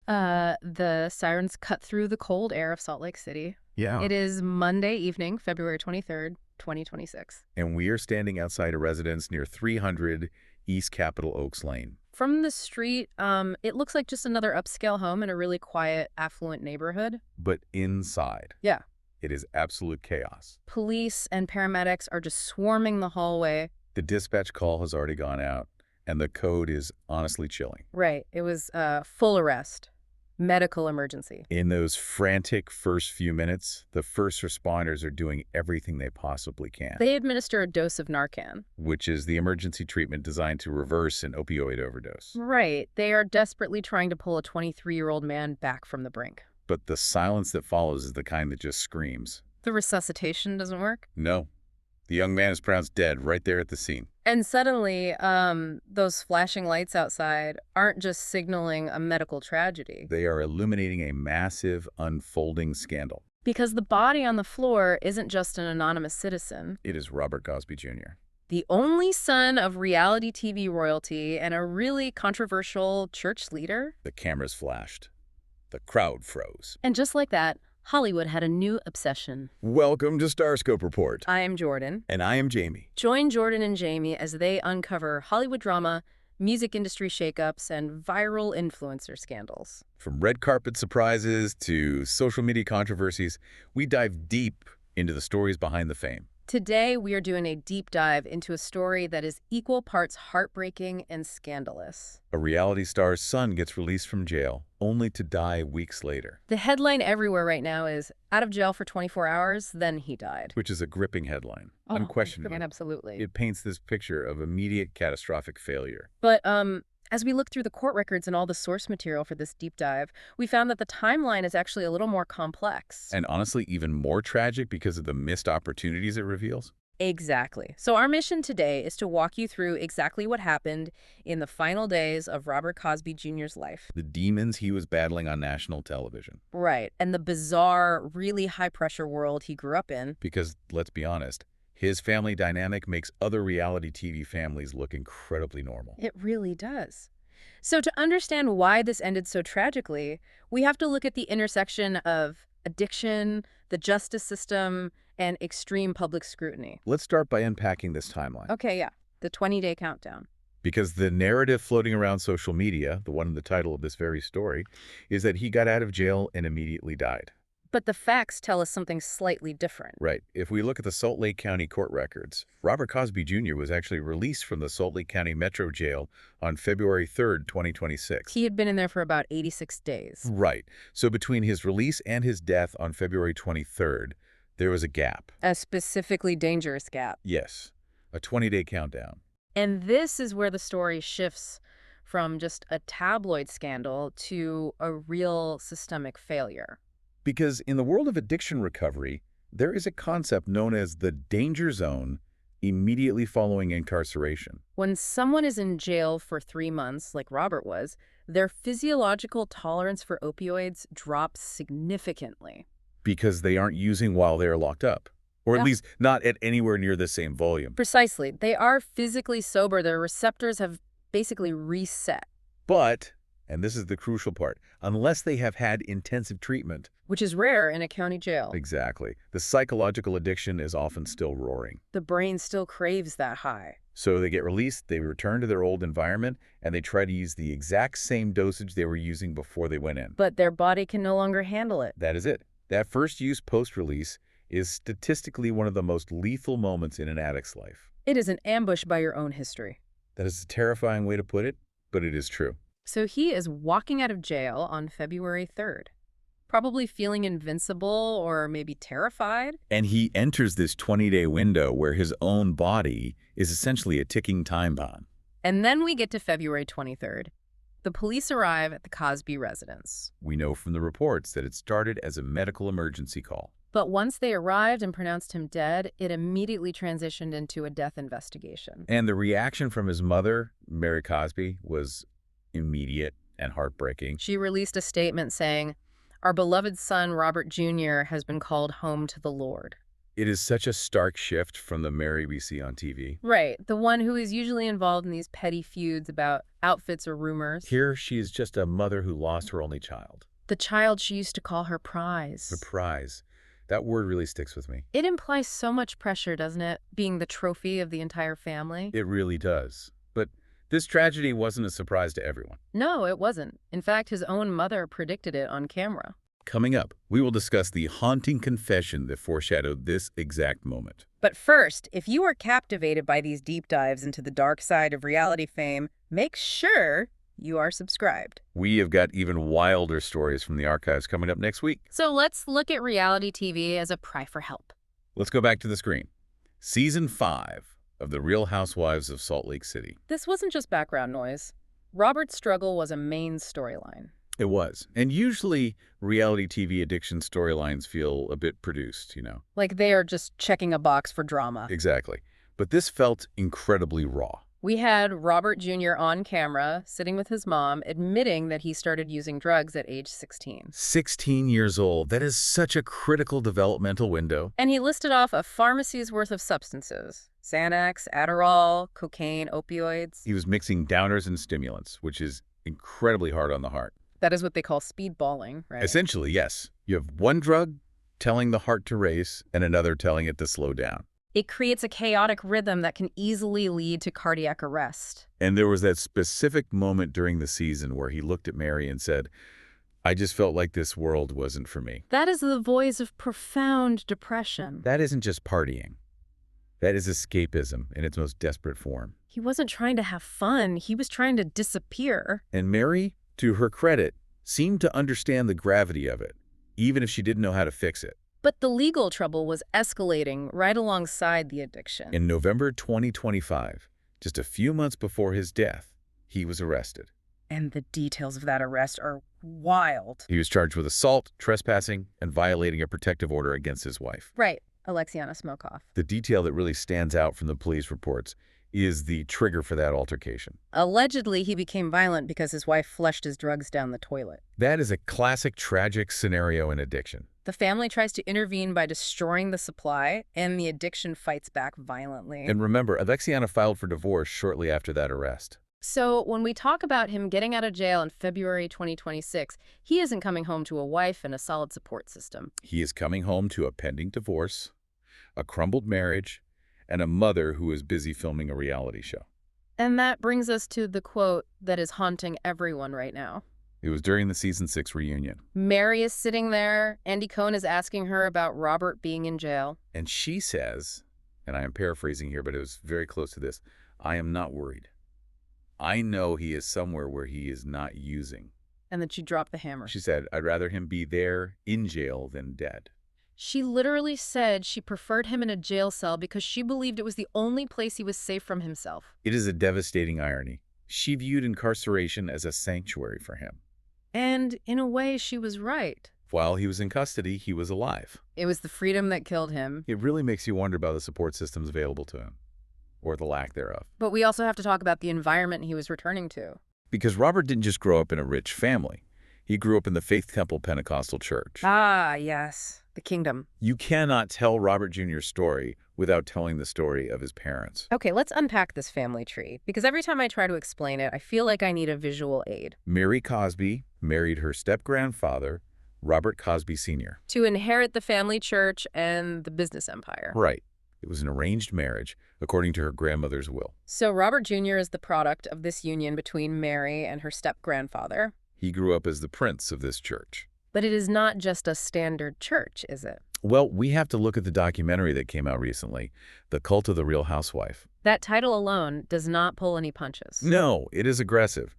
The sirens cut through the cold air of Salt Lake City. Yeah. It is Monday evening, February 23rd, 2026. And we are standing outside a residence near 300 East Capitol Oaks Lane. From the street, it looks like just another upscale home in a really quiet, affluent neighborhood. But inside, Yeah. it is absolute chaos. Police and paramedics are just swarming the hallway. The dispatch call has already gone out, and the code is honestly chilling. Right. It was full arrest. Medical emergency. In those frantic first few minutes, the first responders are doing everything they possibly can, They administer a dose of Narcan. which is the emergency treatment designed to reverse an opioid overdose. Right. They are desperately trying to pull a 23-year-old man back from the brink. But the silence that follows is the kind that just screams. The resuscitation doesn't work. No. The young man is pronounced dead right there at the scene. And suddenly, those flashing lights outside aren't just signaling a medical tragedy. They are illuminating a massive, unfolding scandal. Because the body on the floor isn't just an anonymous citizen. It is Robert Cosby Jr. The only son of reality TV royalty and a really controversial church leader. The cameras flashed. The crowd froze. And just like that, Hollywood had a new obsession. Welcome to Starscope Report. I am Jordan. And I am Jamie. Join Jordan and Jamie as they uncover Hollywood drama, music industry shakeups, and viral influencer scandals. From red carpet surprises to social media controversies, we dive deep into the stories behind the fame. Today, we are doing a deep dive into a story that is equal parts heartbreaking and scandalous. A reality star's son gets released from jail, only to die weeks later. The headline everywhere right now is, out of jail for 24 hours, then he died. Which is a gripping headline, Oh, unquestionably. Absolutely. It paints this picture of immediate catastrophic failure. But as we look through the court records and all the source material for this deep dive, we found that the timeline is actually a little more complex. And honestly, even more tragic because of the missed opportunities it reveals. Exactly. So our mission today is to walk you through exactly what happened in the final days of Robert Cosby Jr.'s life. The demons he was battling on national television. Right. And the bizarre, really high-pressure world he grew up in. Because, let's be honest, his family dynamic makes other reality TV families look incredibly normal. It really does. So to understand why this ended so tragically, we have to look at the intersection of addiction, the justice system, and extreme public scrutiny. Let's start by unpacking this timeline. Okay, yeah. The 20-day countdown. Because the narrative floating around social media, the one in the title of this very story, is that he got out of jail and immediately died. But the facts tell us something slightly different. Right. If we look at the Salt Lake County court records, Robert Cosby Jr. was actually released from the Salt Lake County Metro Jail on February 3rd, 2026. He had been in there for about 86 days. Right. So between his release and his death on February 23rd, there was a gap. A specifically dangerous gap. Yes. A 20-day countdown. And this is where the story shifts from just a tabloid scandal to a real systemic failure. Because in the world of addiction recovery, there is a concept known as the danger zone immediately following incarceration. When someone is in jail for 3 months, like Robert was, their physiological tolerance for opioids drops significantly. Because they aren't using while they are locked up. Or at least not at anywhere near the same volume. Precisely. They are physically sober. Their receptors have basically reset. But, and this is the crucial part, unless they have had intensive treatment. Which is rare in a county jail. Exactly. The psychological addiction is often still roaring. The brain still craves that high. So they get released, they return to their old environment, and they try to use the exact same dosage they were using before they went in. But their body can no longer handle it. That is it. That first use post-release is statistically one of the most lethal moments in an addict's life. It is an ambush by your own history. That is a terrifying way to put it, but it is true. So he is walking out of jail on February 3rd, probably feeling invincible or maybe terrified. And he enters this 20-day window where his own body is essentially a ticking time bomb. And then we get to February 23rd. The police arrive at the Cosby residence. We know from the reports that it started as a medical emergency call. But once they arrived and pronounced him dead, it immediately transitioned into a death investigation. And the reaction from his mother, Mary Cosby, was immediate and heartbreaking. She released a statement saying, "Our beloved son, Robert Jr., has been called home to the Lord." It is such a stark shift from the Mary we see on TV. Right, the one who is usually involved in these petty feuds about outfits or rumors. Here, she is just a mother who lost her only child. The child she used to call her prize. The prize. That word really sticks with me. It implies so much pressure, doesn't it? Being the trophy of the entire family. It really does. But this tragedy wasn't a surprise to everyone. No, it wasn't. In fact, his own mother predicted it on camera. Coming up, we will discuss the haunting confession that foreshadowed this exact moment. But first, if you are captivated by these deep dives into the dark side of reality fame, make sure you are subscribed. We have got even wilder stories from the archives coming up next week. So let's look at reality TV as a cry for help. Let's go back to the screen. Season 5 of The Real Housewives of Salt Lake City. This wasn't just background noise. Robert's struggle was a main storyline. It was. And usually, reality TV addiction storylines feel a bit produced, you know. Like they are just checking a box for drama. Exactly. But this felt incredibly raw. We had Robert Jr. on camera, sitting with his mom, admitting that he started using drugs at age 16. 16 years old. That is such a critical developmental window. And he listed off a pharmacy's worth of substances. Xanax, Adderall, cocaine, opioids. He was mixing downers and stimulants, which is incredibly hard on the heart. That is what they call speedballing, right? Essentially, yes. You have one drug telling the heart to race and another telling it to slow down. It creates a chaotic rhythm that can easily lead to cardiac arrest. And there was that specific moment during the season where he looked at Mary and said, I just felt like this world wasn't for me. That is the voice of profound depression. That isn't just partying. That is escapism in its most desperate form. He wasn't trying to have fun. He was trying to disappear. And Mary, to her credit, seemed to understand the gravity of it, even if she didn't know how to fix it. But the legal trouble was escalating right alongside the addiction. In November 2025, just a few months before his death, he was arrested. And the details of that arrest are wild. He was charged with assault, trespassing, and violating a protective order against his wife. Right, Alexiana Smokoff. The detail that really stands out from the police reports is the trigger for that altercation. Allegedly, he became violent because his wife flushed his drugs down the toilet. That is a classic tragic scenario in addiction. The family tries to intervene by destroying the supply, and the addiction fights back violently. And remember, Alexiana filed for divorce shortly after that arrest. So when we talk about him getting out of jail in February 2026, he isn't coming home to a wife and a solid support system. He is coming home to a pending divorce, a crumbled marriage, and a mother who is busy filming a reality show. And that brings us to the quote that is haunting everyone right now. It was during the season 6 reunion. Mary is sitting there. Andy Cohen is asking her about Robert being in jail. And she says, and I am paraphrasing here, but it was very close to this, I am not worried. I know he is somewhere where he is not using. And then she dropped the hammer. She said, I'd rather him be there in jail than dead. She literally said she preferred him in a jail cell because she believed it was the only place he was safe from himself. It is a devastating irony. She viewed incarceration as a sanctuary for him. And in a way, she was right. While he was in custody, he was alive. It was the freedom that killed him. It really makes you wonder about the support systems available to him, or the lack thereof. But we also have to talk about the environment he was returning to. Because Robert didn't just grow up in a rich family. He grew up in the Faith Temple Pentecostal Church. Ah, yes. The kingdom. You cannot tell Robert Jr.'s story without telling the story of his parents. Okay, let's unpack this family tree, because every time I try to explain it, I feel like I need a visual aid. Mary Cosby married her step-grandfather, Robert Cosby Sr. To inherit the family church and the business empire. Right. It was an arranged marriage, according to her grandmother's will. So Robert Jr. is the product of this union between Mary and her step-grandfather. He grew up as the prince of this church. But it is not just a standard church, is it? Well, we have to look at the documentary that came out recently, The Cult of the Real Housewife. That title alone does not pull any punches. No, it is aggressive,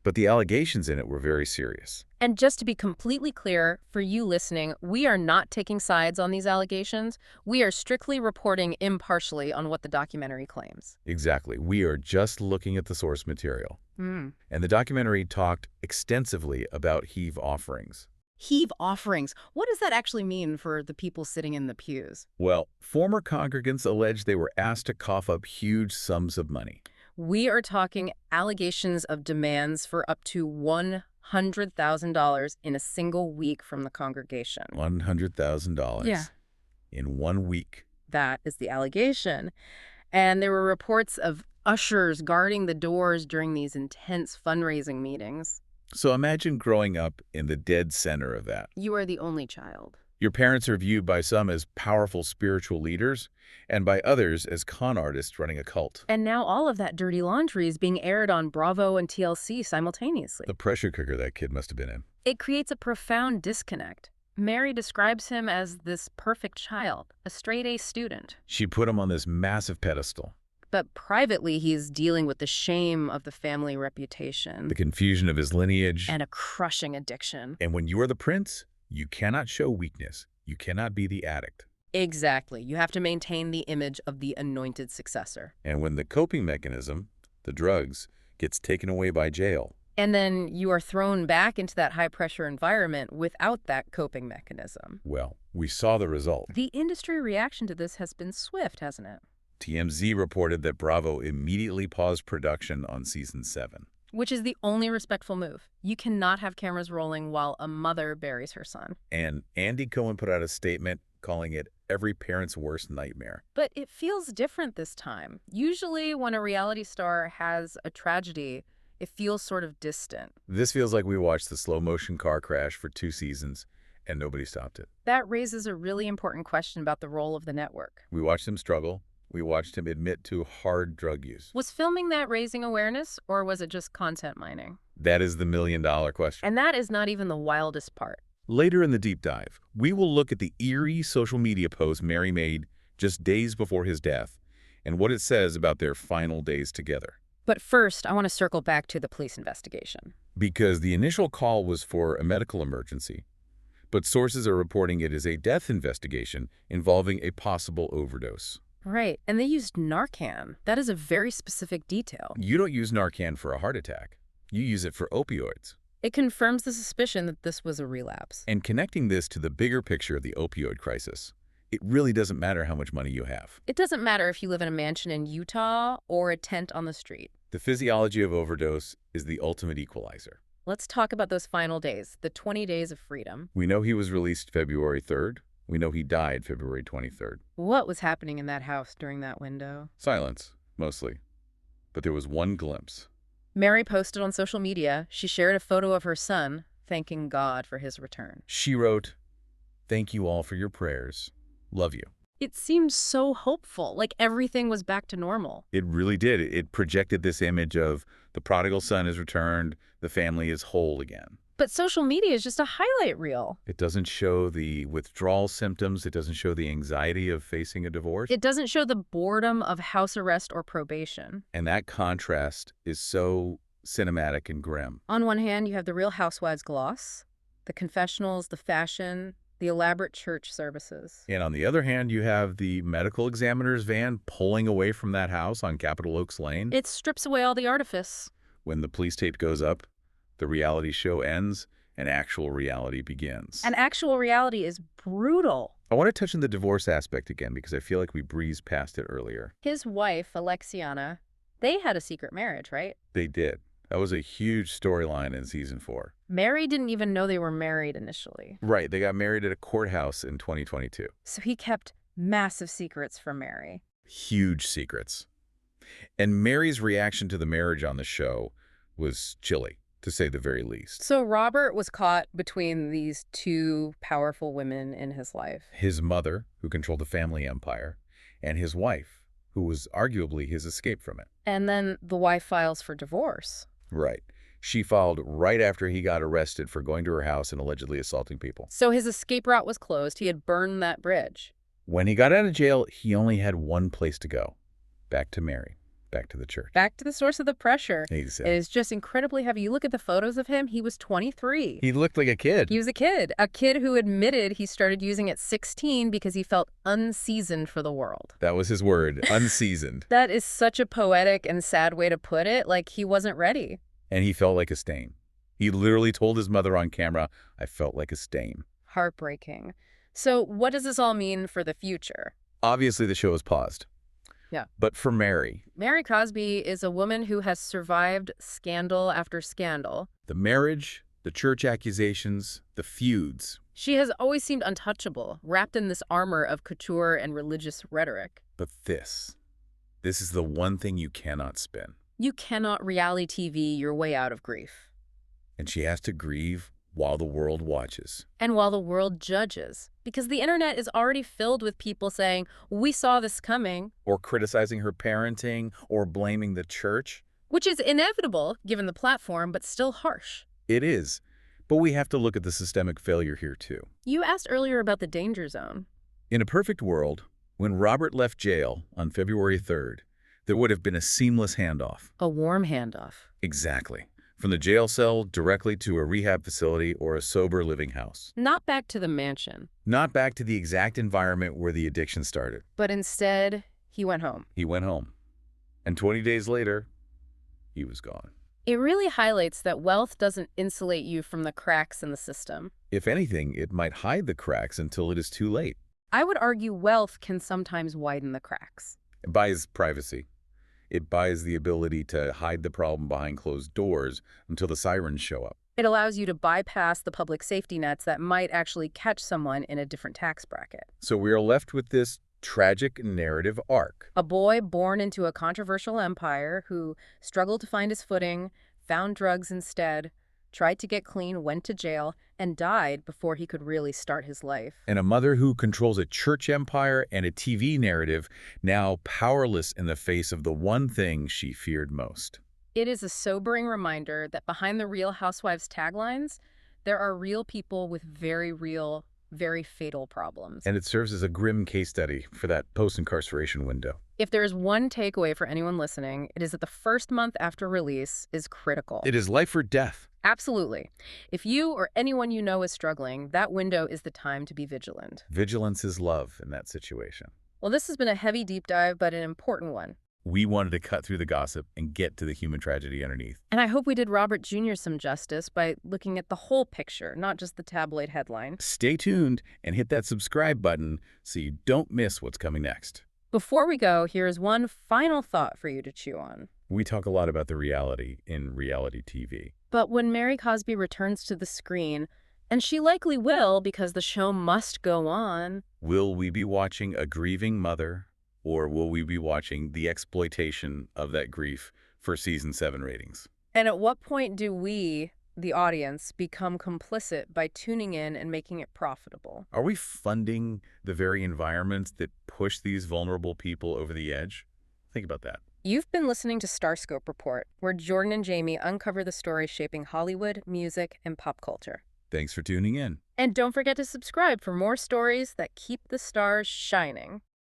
but the allegations in it were very serious. And just to be completely clear, for you listening, we are not taking sides on these allegations. We are strictly reporting impartially on what the documentary claims. Exactly. We are just looking at the source material. Hmm. And the documentary talked extensively about heave offerings. Heave offerings. What does that actually mean for the people sitting in the pews? Well, former congregants allege they were asked to cough up huge sums of money. We are talking allegations of demands for up to $100,000 in a single week from the congregation. $100,000. Yeah. in 1 week. That is the allegation. And there were reports of ushers guarding the doors during these intense fundraising meetings. So imagine growing up in the dead center of that. You are the only child. Your parents are viewed by some as powerful spiritual leaders and by others as con artists running a cult. And now all of that dirty laundry is being aired on Bravo and TLC simultaneously. The pressure cooker that kid must have been in. It creates a profound disconnect. Mary describes him as this perfect child, a straight-A student. She put him on this massive pedestal. But privately, he's dealing with the shame of the family reputation. The confusion of his lineage. And a crushing addiction. And when you are the prince, you cannot show weakness. You cannot be the addict. Exactly. You have to maintain the image of the anointed successor. And when the coping mechanism, the drugs, gets taken away by jail. And then you are thrown back into that high-pressure environment without that coping mechanism. Well, we saw the result. The industry reaction to this has been swift, hasn't it? TMZ reported that Bravo immediately paused production on season 7. Which is the only respectful move. You cannot have cameras rolling while a mother buries her son. And Andy Cohen put out a statement calling it every parent's worst nightmare. But it feels different this time. Usually when a reality star has a tragedy, it feels sort of distant. This feels like we watched the slow-motion car crash for 2 seasons, and nobody stopped it. That raises a really important question about the role of the network. We watched him struggle. We watched him admit to hard drug use. Was filming that raising awareness, or was it just content mining? That is the million-dollar question. And that is not even the wildest part. Later in the deep dive, we will look at the eerie social media post Mary made just days before his death and what it says about their final days together. But first, I want to circle back to the police investigation. Because the initial call was for a medical emergency, but sources are reporting it is a death investigation involving a possible overdose. Right, and they used Narcan. That is a very specific detail. You don't use Narcan for a heart attack. You use it for opioids. It confirms the suspicion that this was a relapse. And connecting this to the bigger picture of the opioid crisis, it really doesn't matter how much money you have. It doesn't matter if you live in a mansion in Utah or a tent on the street. The physiology of overdose is the ultimate equalizer. Let's talk about those final days, the 20 days of freedom. We know he was released February 3rd. We know he died February 23rd. What was happening in that house during that window? Silence, mostly. But there was one glimpse. Mary posted on social media. She shared a photo of her son, thanking God for his return. She wrote, "Thank you all for your prayers. Love you." It seemed so hopeful, like everything was back to normal. It really did. It projected this image of the prodigal son has returned, the family is whole again. But social media is just a highlight reel. It doesn't show the withdrawal symptoms. It doesn't show the anxiety of facing a divorce. It doesn't show the boredom of house arrest or probation. And that contrast is so cinematic and grim. On one hand, you have the Real Housewives gloss, the confessionals, the fashion, the elaborate church services. And on the other hand, you have the medical examiner's van pulling away from that house on Capitol Oaks Lane. It strips away all the artifice. When the police tape goes up, the reality show ends and actual reality begins. And actual reality is brutal. I want to touch on the divorce aspect again because I feel like we breezed past it earlier. His wife, Alexiana, they had a secret marriage, right? They did. That was a huge storyline in season 4. Mary didn't even know they were married initially. Right. They got married at a courthouse in 2022. So he kept massive secrets from Mary. Huge secrets. And Mary's reaction to the marriage on the show was chilly, to say the very least. So Robert was caught between these two powerful women in his life. His mother, who controlled the family empire, and his wife, who was arguably his escape from it. And then the wife files for divorce. Right. She filed right after he got arrested for going to her house and allegedly assaulting people. So his escape route was closed. He had burned that bridge. When he got out of jail, he only had one place to go. Back to Mary. Back to the church. Back to the source of the pressure. Exactly. It is just incredibly heavy. You look at the photos of him, he was 23. He looked like a kid. He was a kid who admitted he started using at 16 because he felt unseasoned for the world. That was his word, unseasoned. That is such a poetic and sad way to put it, like he wasn't ready. And he felt like a stain. He literally told his mother on camera, "I felt like a stain." Heartbreaking. So what does this all mean for the future? Obviously, the show is paused. Yeah. But for Mary Cosby is a woman who has survived scandal after scandal. the marriage, The church accusations, the feuds. She has always seemed untouchable, wrapped in this armor of couture and religious rhetoric. But this is the one thing you cannot spin. You cannot reality TV your way out of grief. And she has to grieve while the world watches. And while the world judges, because the internet is already filled with people saying, we saw this coming. Or criticizing her parenting, or blaming the church. Which is inevitable, given the platform, but still harsh. It is. But we have to look at the systemic failure here, too. You asked earlier about the danger zone. In a perfect world, when Robert left jail on February 3rd, there would have been a seamless handoff. A warm handoff. Exactly. From the jail cell directly to a rehab facility or a sober living house. Not back to the mansion. Not back to the exact environment where the addiction started. But instead, he went home. He went home. And 20 days later, he was gone. It really highlights that wealth doesn't insulate you from the cracks in the system. If anything, it might hide the cracks until it is too late. I would argue wealth can sometimes widen the cracks. It buys privacy. It buys the ability to hide the problem behind closed doors until the sirens show up. It allows you to bypass the public safety nets that might actually catch someone in a different tax bracket. So we are left with this tragic narrative arc. A boy born into a controversial empire who struggled to find his footing, found drugs instead, tried to get clean, went to jail, and died before he could really start his life. And a mother who controls a church empire and a TV narrative, now powerless in the face of the one thing she feared most. It is a sobering reminder that behind the Real Housewives taglines, there are real people with very real, very fatal problems. And it serves as a grim case study for that post-incarceration window. If there is one takeaway for anyone listening, it is that the first month after release is critical. It is life or death. Absolutely. If you or anyone you know is struggling, that window is the time to be vigilant. Vigilance is love in that situation. Well, this has been a heavy deep dive, but an important one. We wanted to cut through the gossip and get to the human tragedy underneath. And I hope we did Robert Jr. some justice by looking at the whole picture, not just the tabloid headline. Stay tuned and hit that subscribe button so you don't miss what's coming next. Before we go, here is one final thought for you to chew on. We talk a lot about the reality in reality TV. But when Mary Cosby returns to the screen, and she likely will because the show must go on, will we be watching a grieving mother, or will we be watching the exploitation of that grief for season 7 ratings? And at what point do we, the audience, become complicit by tuning in and making it profitable? Are we funding the very environments that push these vulnerable people over the edge? Think about that. You've been listening to Starscope Report, where Jordan and Jamie uncover the stories shaping Hollywood, music, and pop culture. Thanks for tuning in. And don't forget to subscribe for more stories that keep the stars shining.